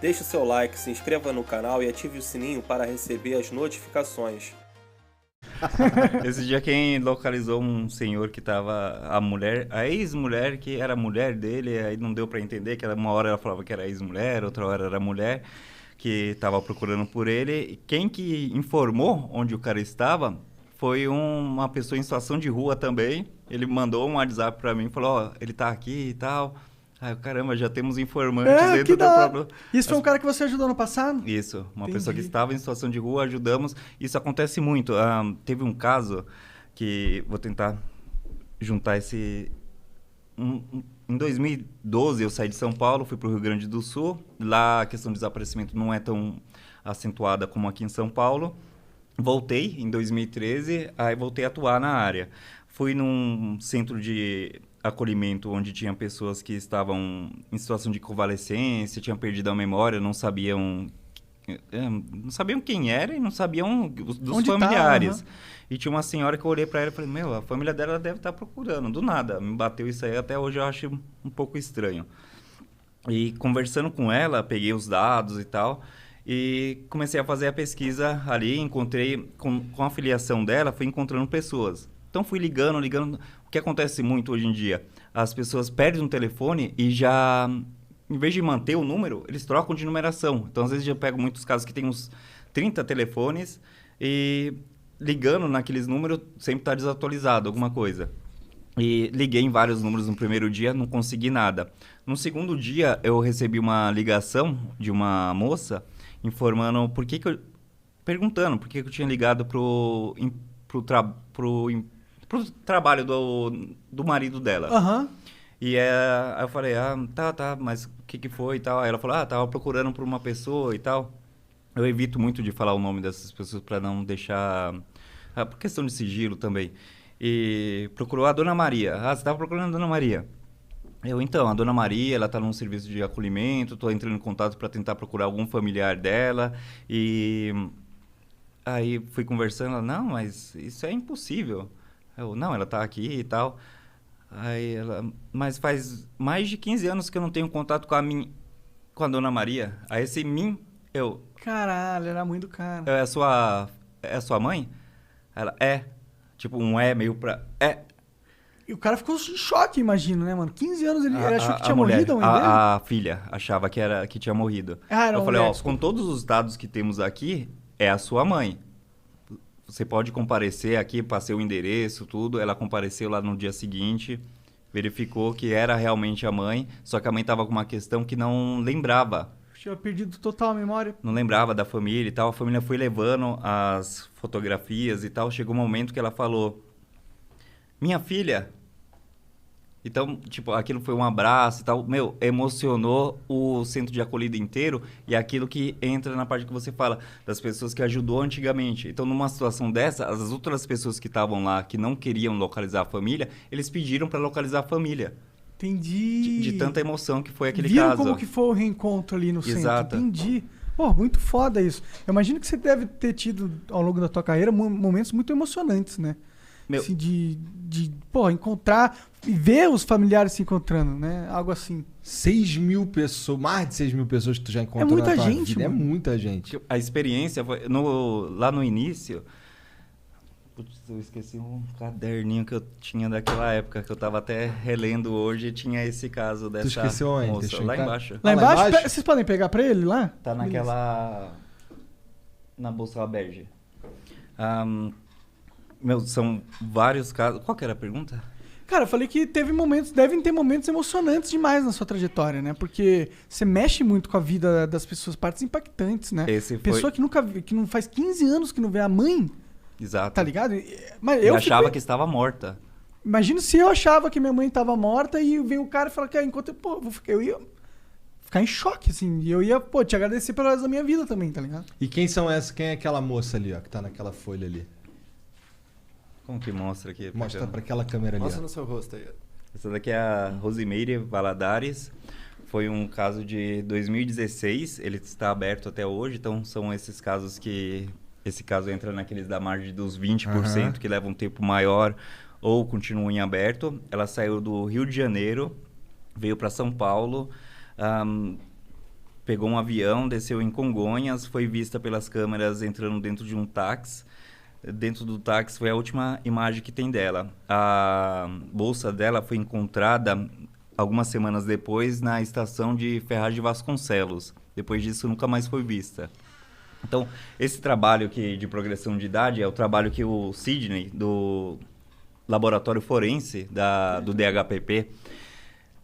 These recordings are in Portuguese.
Deixe o seu like, se inscreva no canal e ative o sininho para receber as notificações. Esse dia quem localizou um senhor que tava... A ex-mulher, que era a mulher dele, aí não deu pra entender, que uma hora ela falava que era ex-mulher, outra hora era mulher, que tava procurando por ele. Quem que informou onde o cara estava foi uma pessoa em situação de rua também. Ele mandou um WhatsApp pra mim e falou, ó, ele tá aqui e tal. Ai, caramba, já temos informantes dentro do próprio... Isso foi um cara que você ajudou no passado? Isso, uma Entendi. pessoa que estava em situação de rua, ajudamos. Isso acontece muito. Teve um caso que, vou tentar juntar esse... Em 2012, eu saí de São Paulo, fui para o Rio Grande do Sul. Lá a questão de desaparecimento não é tão acentuada como aqui em São Paulo. Voltei em 2013, aí voltei a atuar na área. Fui num centro de acolhimento onde tinha pessoas que estavam em situação de convalescência, tinham perdido a memória, não sabiam quem era e não sabiam dos onde familiares. Tá, E tinha uma senhora que eu olhei para ela e falei, meu, a família dela deve estar procurando. Do nada, me bateu isso aí, até hoje eu acho um pouco estranho. E conversando com ela, peguei os dados e tal, e comecei a fazer a pesquisa ali, encontrei, com a filiação dela, fui encontrando pessoas. Então fui ligando. O que acontece muito hoje em dia? As pessoas perdem um telefone e já, em vez de manter o número, eles trocam de numeração. Então às vezes eu pego muitos casos que tem uns 30 telefones e ligando naqueles números sempre está desatualizado alguma coisa. E liguei em vários números no primeiro dia, não consegui nada. No segundo dia eu recebi uma ligação de uma moça informando perguntando por que eu tinha ligado pro trabalho do marido dela. Aham. E aí eu falei, tá, mas o que foi e tal? Aí ela falou, tava procurando por uma pessoa e tal. Eu evito muito de falar o nome dessas pessoas para não deixar... por questão de sigilo também. E procurou a Dona Maria. Você tava procurando a Dona Maria? Então, a Dona Maria, ela tá num serviço de acolhimento, tô entrando em contato para tentar procurar algum familiar dela. E aí fui conversando, ela, não, mas isso é impossível. Não, ela tá aqui e tal. Aí ela, mas faz mais de 15 anos que eu não tenho contato com a Dona Maria. Aí esse Caralho, era muito do cara. é a sua mãe? Ela, tipo um meio pra... E o cara ficou em choque, imagino, né, mano? 15 anos ele achou que tinha mulher, morrido a mãe dele? A filha achava que tinha morrido. Eu falei, com todos os dados que temos aqui, é a sua mãe. Você pode comparecer aqui, passei o endereço, tudo. Ela compareceu lá no dia seguinte, verificou que era realmente a mãe, só que a mãe estava com uma questão que não lembrava. Tinha perdido total a memória. Não lembrava da família e tal. A família foi levando as fotografias e tal. Chegou um momento que ela falou, minha filha... Então, tipo, aquilo foi um abraço e tal. Meu, emocionou o centro de acolhida inteiro. E é aquilo que entra na parte que você fala das pessoas que ajudou antigamente. Então, numa situação dessa, as outras pessoas que estavam lá, que não queriam localizar a família, eles pediram para localizar a família. Entendi. De tanta emoção que foi aquele Viram caso. como que foi o reencontro ali no Exato. centro. Entendi. Pô, muito foda isso. Eu imagino que você deve ter tido, ao longo da tua carreira, momentos muito emocionantes, né? Assim, pô, encontrar e ver os familiares se encontrando, né? Algo assim. 6 mil pessoas, mais de 6 mil pessoas que tu já encontrou muita na tua gente, vida. mano. É muita gente. A experiência foi... lá no início... Putz, eu esqueci um caderninho que eu tinha daquela época, que eu tava até relendo hoje, tinha esse caso dessa Tu esqueceu onde? moça. Deixou Lá em casa? embaixo. Lá embaixo? embaixo? Vocês podem pegar pra ele lá? Tá naquela... Na bolsa bege. São vários casos... Qual que era a pergunta? Cara, eu falei que devem ter momentos emocionantes demais na sua trajetória, né? Porque você mexe muito com a vida das pessoas, partes impactantes, né? Pessoa que que não faz 15 anos que não vê a mãe, Exato. tá ligado? Mas eu achava que estava morta. Imagina se eu achava que minha mãe estava morta e veio o cara e falou que enquanto eu ia ficar em choque, assim. E eu ia, te agradecer pelo resto da minha vida também, tá ligado? E quem são essas? Quem é aquela moça ali, ó, que tá naquela folha ali? Como que mostra aqui? Mostra pra aquela câmera ali. Mostra no seu rosto aí. Essa daqui é a Rosimeire Valadares. Foi um caso de 2016. Ele está aberto até hoje. Então, são esses casos que... Esse caso entra naqueles da margem dos 20%, que levam um tempo maior ou continuam em aberto. Ela saiu do Rio de Janeiro, veio para São Paulo, pegou um avião, desceu em Congonhas, foi vista pelas câmeras entrando dentro de um táxi. Dentro do táxi foi a última imagem que tem dela. A bolsa dela foi encontrada algumas semanas depois na estação de Ferraz de Vasconcelos. Depois disso, nunca mais foi vista. Então, esse trabalho de progressão de idade é o trabalho que o Sidney, do Laboratório Forense do DHPP,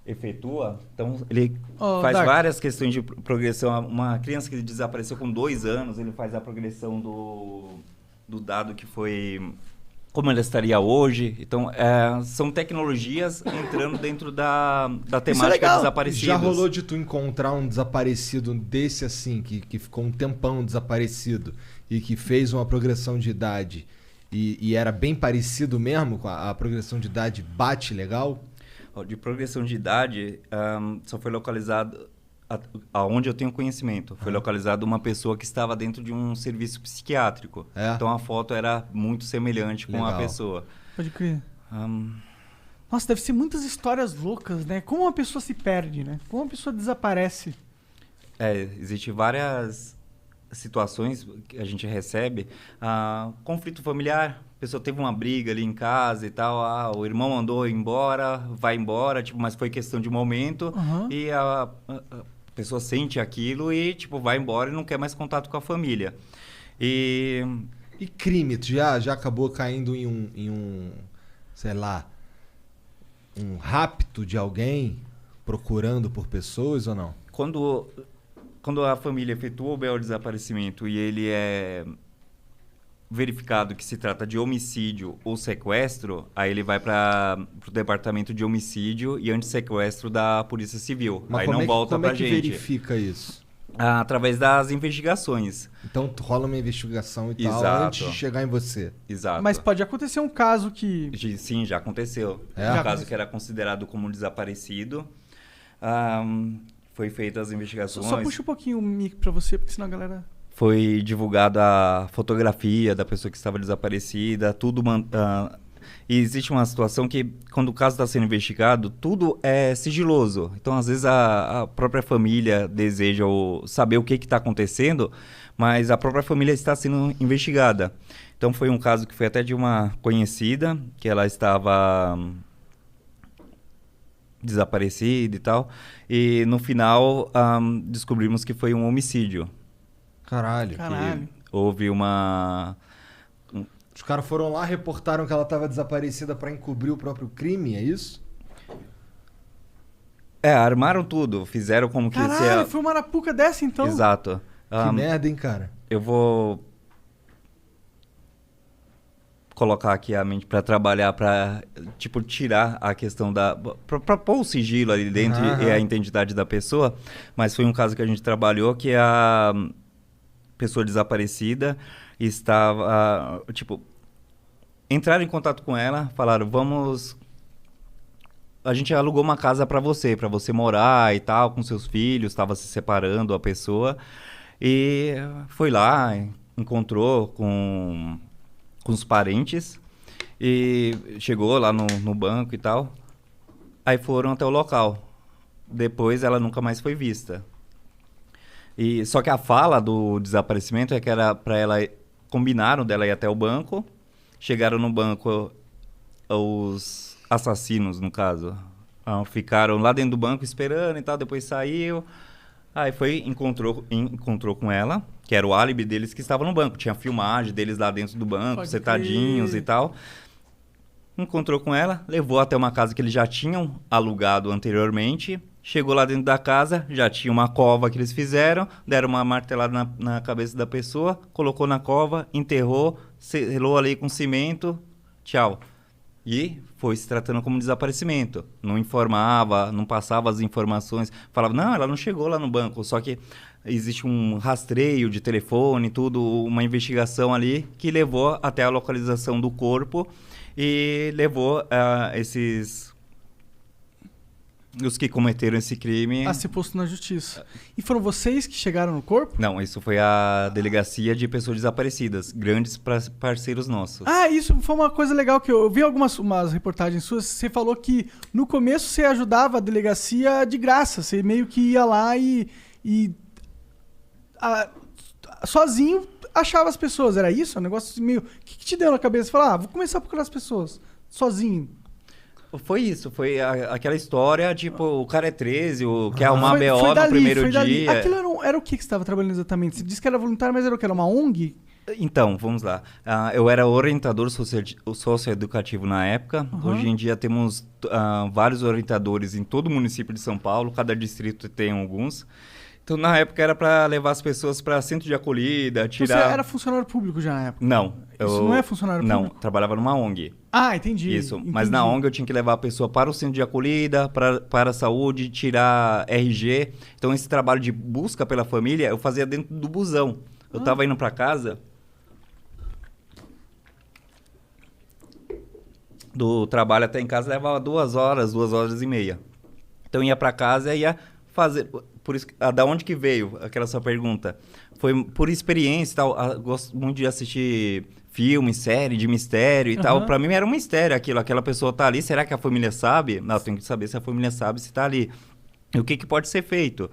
efetua. Então, ele faz várias questões de progressão. Uma criança que desapareceu com 2 anos, ele faz a progressão do dado que foi... como ela estaria hoje. Então, são tecnologias entrando dentro da temática desaparecidos. Já rolou de tu encontrar um desaparecido desse assim, que ficou um tempão desaparecido e que fez uma progressão de idade e era bem parecido mesmo com a progressão de idade bate legal? De progressão de idade, só foi localizado... aonde eu tenho conhecimento, foi localizada uma pessoa que estava dentro de um serviço psiquiátrico. Então a foto era muito semelhante com a pessoa. Pode crer. Nossa, deve ser muitas histórias loucas, né? Como uma pessoa se perde, né? Como uma pessoa desaparece. Existem várias situações que a gente recebe. Conflito familiar, a pessoa teve uma briga ali em casa e tal, o irmão mandou embora, vai embora, tipo, mas foi questão de momento, e a pessoa sente aquilo e, tipo, vai embora e não quer mais contato com a família. E crime, tu já acabou caindo em um, sei lá, um rapto de alguém procurando por pessoas ou não? Quando a família efetua o belo desaparecimento e ele é verificado que se trata de homicídio ou sequestro, aí ele vai para o departamento de homicídio e antissequestro da Polícia Civil. Mas aí não volta pra gente. Como é que verifica isso? Através das investigações. Então rola uma investigação e tal antes de chegar em você. Exato. Mas pode acontecer um caso que... Sim, já aconteceu. Um caso que era considerado como desaparecido. Foi feita as investigações. Só puxa um pouquinho o mic pra você, porque senão a galera... Foi divulgada a fotografia da pessoa que estava desaparecida, tudo... E existe uma situação que, quando o caso está sendo investigado, tudo é sigiloso. Então, às vezes, a própria família deseja saber o que está acontecendo, mas a própria família está sendo investigada. Então, foi um caso que foi até de uma conhecida, que ela estava desaparecida e tal. E, no final, descobrimos que foi um homicídio. Caralho. Houve uma... Os caras foram lá, reportaram que ela estava desaparecida para encobrir o próprio crime, é isso? Armaram tudo. Fizeram como que... Caralho, foi uma arapuca dessa, então? Exato. Que merda, hein, cara? Eu vou colocar aqui a mente para trabalhar, para tipo, tirar a questão para pôr o sigilo ali dentro e a identidade da pessoa. Mas foi um caso que a gente trabalhou que a pessoa desaparecida estava, entraram em contato com ela, falaram, a gente alugou uma casa para você morar e tal, com seus filhos, estava se separando a pessoa, e foi lá, encontrou com os parentes, e chegou lá no banco e tal, aí foram até o local, depois ela nunca mais foi vista. Só que a fala do desaparecimento é que era para ela... Combinaram dela ir até o banco. Chegaram no banco os assassinos, no caso. Ficaram lá dentro do banco esperando e tal. Depois saiu. Aí encontrou com ela, que era o álibi deles que estava no banco. Tinha filmagem deles lá dentro do banco, sentadinhos e tal. Encontrou com ela, levou até uma casa que eles já tinham alugado anteriormente. Chegou lá dentro da casa, já tinha uma cova que eles fizeram, deram uma martelada na cabeça da pessoa, colocou na cova, enterrou, selou ali com cimento, tchau. E foi se tratando como desaparecimento. Não informava, não passava as informações, falava, não, ela não chegou lá no banco. Só que existe um rastreio de telefone, tudo, uma investigação ali que levou até a localização do corpo e levou os que cometeram esse crime... A ser posto na justiça. E foram vocês que chegaram no corpo? Não, isso foi a Delegacia de Pessoas Desaparecidas. Grandes parceiros nossos. Isso foi uma coisa legal que eu vi umas reportagens suas. Você falou que no começo você ajudava a delegacia de graça. Você meio que ia lá e sozinho achava as pessoas, era isso? Um negócio meio... O que te deu na cabeça? Falar, vou começar a procurar as pessoas, sozinho. Foi isso, foi aquela história, tipo, o cara é 13, quer arrumar BO no primeiro dia. Aquilo era o que você estava trabalhando exatamente? Você disse que era voluntário, mas era o que? Era uma ONG? Então, vamos lá. Eu era orientador socioeducativo na época. Hoje em dia temos vários orientadores em todo o município de São Paulo, cada distrito tem alguns. Então, na época, era para levar as pessoas para centro de acolhida, tirar... Então, você era funcionário público já na época? Não. Isso não é funcionário público? Não, trabalhava numa ONG. Ah, entendi. Isso, mas na ONG eu tinha que levar a pessoa para o centro de acolhida, para a saúde, tirar RG. Então, esse trabalho de busca pela família, eu fazia dentro do busão. Eu estava indo para casa... Do trabalho até em casa levava 2 horas e meia. Então, ia para casa e ia fazer... Por isso, da onde que veio aquela sua pergunta? Foi por experiência e tal. Gosto muito de assistir filme, série de mistério e tal. Pra mim era um mistério aquilo. Aquela pessoa tá ali, será que a família sabe? Não, tem que saber se a família sabe se tá ali. E o que que pode ser feito?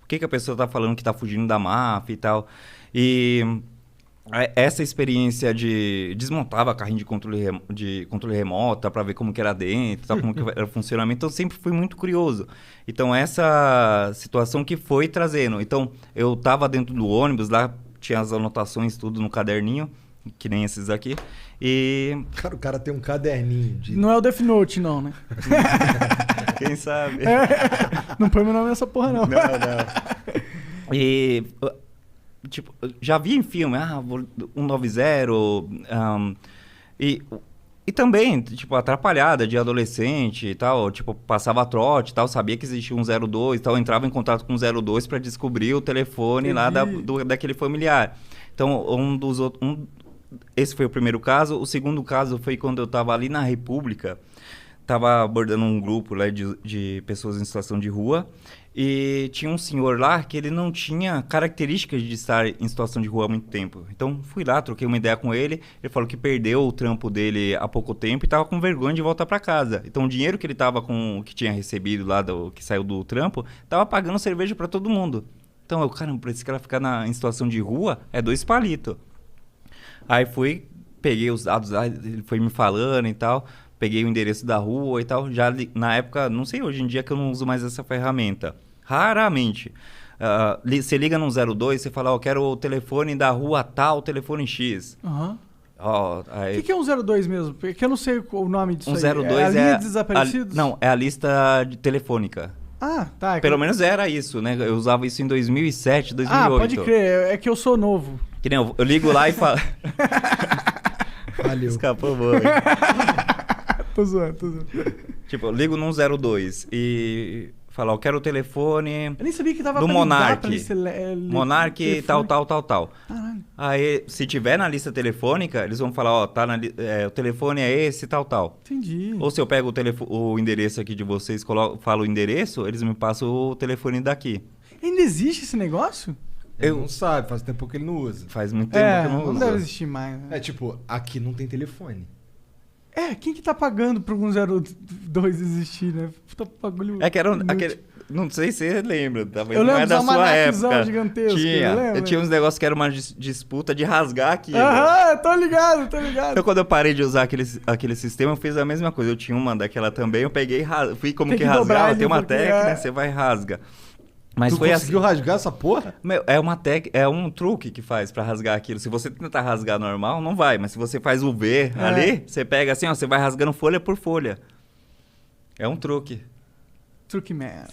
O que que a pessoa tá falando que tá fugindo da máfia e tal? E... essa experiência de desmontava carrinho de controle remoto para ver como que era dentro, tal, como que era o funcionamento, então eu sempre fui muito curioso. Então essa situação que foi trazendo. Então eu tava dentro do ônibus, lá tinha as anotações tudo no caderninho, que nem esses aqui. E Cara, o cara tem um caderninho de... Não é o Death Note, não, né? quem sabe? Não põe meu nome nessa porra, não. Não. E tipo, já vi em filme, 190, e também, tipo, atrapalhada de adolescente e tal, tipo, passava trote e tal, sabia que existia um 02 e tal, entrava em contato com o 02 para descobrir o telefone lá daquele familiar. Então, esse foi o primeiro caso. O segundo caso foi quando eu estava ali na República, estava abordando um grupo lá de pessoas em situação de rua, e tinha um senhor lá que ele não tinha características de estar em situação de rua há muito tempo. Então, fui lá, troquei uma ideia com ele. Ele falou que perdeu o trampo dele há pouco tempo e estava com vergonha de voltar para casa. Então, o dinheiro que ele que tinha recebido lá, que saiu do trampo, estava pagando cerveja para todo mundo. Então, eu, caramba, para esse cara ficar em situação de rua, é 2 palitos. Aí fui, peguei os dados lá, ele foi me falando e tal, peguei o endereço da rua e tal. Já na época, não sei hoje em dia que eu não uso mais essa ferramenta. Raramente. Você liga no 02, você fala, quero o telefone da rua tal, telefone X. O que é um 02 mesmo? Porque eu não sei o nome disso. 02 é a linha de desaparecidos? Não, é a lista telefônica. Ah, tá. Pelo menos era isso, né? Eu usava isso em 2007, 2008. Ah, pode crer. É que eu sou novo. Que nem eu ligo lá e falo... Valeu. Escapou, boa. Tô zoando. Tipo, eu ligo num 02 e falo, eu quero o telefone... Eu nem sabia que dava do pra Monark. Monark, tal. Caralho. Aí, se tiver na lista telefônica, eles vão falar, tá o telefone é esse, tal. Entendi. Ou se eu pego o endereço aqui de vocês, falo o endereço, eles me passam o telefone daqui. Ainda existe esse negócio? Ele não sabe, faz tempo que ele não usa. Faz muito tempo que eu não uso. Não deve existir mais. Né? É tipo, aqui não tem telefone. Quem que tá pagando pra um 02 existir, né? Puta bagulho. É que era aquele... Não sei se você lembra, talvez eu não é da sua época. Gigantesco, tinha uns negócios que era uma disputa de rasgar aquilo. Tô ligado. Então, quando eu parei de usar aquele sistema, eu fiz a mesma coisa. Eu tinha uma daquela também, eu peguei e fui como que rasgava. Tem uma técnica, você vai e rasga. Mas tu conseguiu rasgar essa porra? É um truque que faz pra rasgar aquilo. Se você tentar rasgar normal, não vai. Mas se você faz o V ali, você pega assim, você vai rasgando folha por folha. É um truque. Truque man.